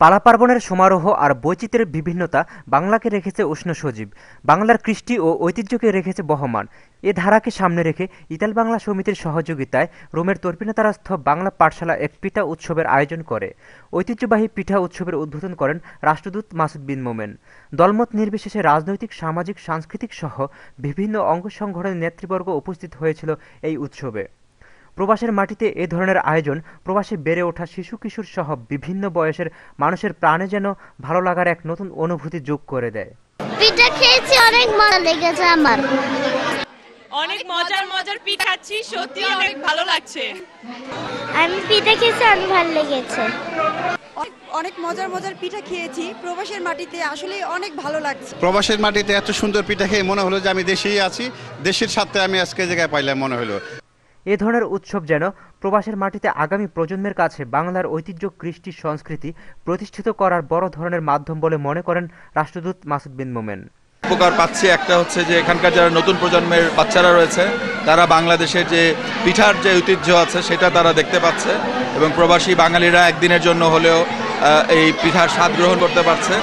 পালা পার্বণের সমারোহ আর বৈচিত্র্যের বিভিন্নতা বাংলাকে রেখেছে উষ্ণ সজীব, বাংলার কৃষ্টি ও ঐতিহ্যকে রেখেছে বহমান। এ ধারাকে সামনে রেখে ইতাল বাংলা সমিতির সহযোগিতায় রোমের তর্পিণাতারাস্থ বাংলা পাঠশালা এক পিঠা উৎসবের আয়োজন করে। ঐতিহ্যবাহী পিঠা উৎসবের উদ্বোধন করেন রাষ্ট্রদূত মাসুদ বিন মোমেন। দলমত নির্বিশেষে রাজনৈতিক, সামাজিক, সাংস্কৃতিক সহ বিভিন্ন অঙ্গ সংগঠনের নেতৃবর্গ উপস্থিত হয়েছিল এই উৎসবে। প্রবাসের মাটিতে এ ধরনের আয়োজন প্রবাসে বেড়ে ওঠা শিশু কিশোর সহ বিভিন্ন বয়সের মানুষের প্রাণে যেন ভালো লাগার এক নতুন অনুভূতি যোগ করে দেয়। পিঠা খেয়েছি, অনেক মজা লেগেছে আমার। অনেক মজার মজার পিঠা খাচ্ছি, সত্যি অনেক ভালো লাগছে। আমি পিঠা খেয়েছি, অনেক ভালো লেগেছে। অনেক মজার মজার পিঠা খেয়েছি। প্রবাসের মাটিতে আসলে অনেক ভালো লাগছে। প্রবাসের মাটিতে এত সুন্দর পিঠা খেয়ে মনে হলো যে আমি দেশেই আছি, দেশের সাথে আমি আজকে জায়গায় পাইলাম মনে হলো। এ ধরনের উৎসব যেন প্রবাসের মাটিতে আগামী প্রজন্মের কাছে বাংলার ঐতিহ্য, কৃষ্টি, সংস্কৃতি প্রতিষ্ঠিত করার বড় ধরনের মাধ্যম বলে মনে করেন রাষ্ট্রদূত মাসুদ বিন মোমেন। উপকার পাচ্ছি একটা হচ্ছে যে এখানকার যারা নতুন প্রজন্মের বাচ্চারা রয়েছে তারা বাংলাদেশের যে পিঠার যে ঐতিহ্য আছে সেটা তারা দেখতে পাচ্ছে এবং প্রবাসী বাঙালিরা একদিনের জন্য হলেও এই পিঠার স্বাদ গ্রহণ করতে পারছে।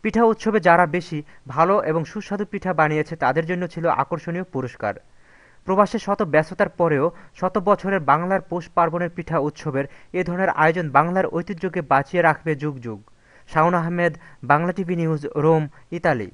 পিঠা উৎসবে যারা বেশি ভালো এবং সুস্বাদু পিঠা বানিয়েছে তাদের জন্য ছিল আকর্ষণীয় পুরস্কার। প্রবাসে শত ব্যস্ততার পরেও শত বছরের বাংলার পৌষ পার্বণের পিঠা উৎসবের এ ধরনের আয়োজন বাংলার ঐতিহ্যকে বাঁচিয়ে রাখবে যুগ যুগ। Shaon Ahmed, Bangla TV news, Rome, Italy.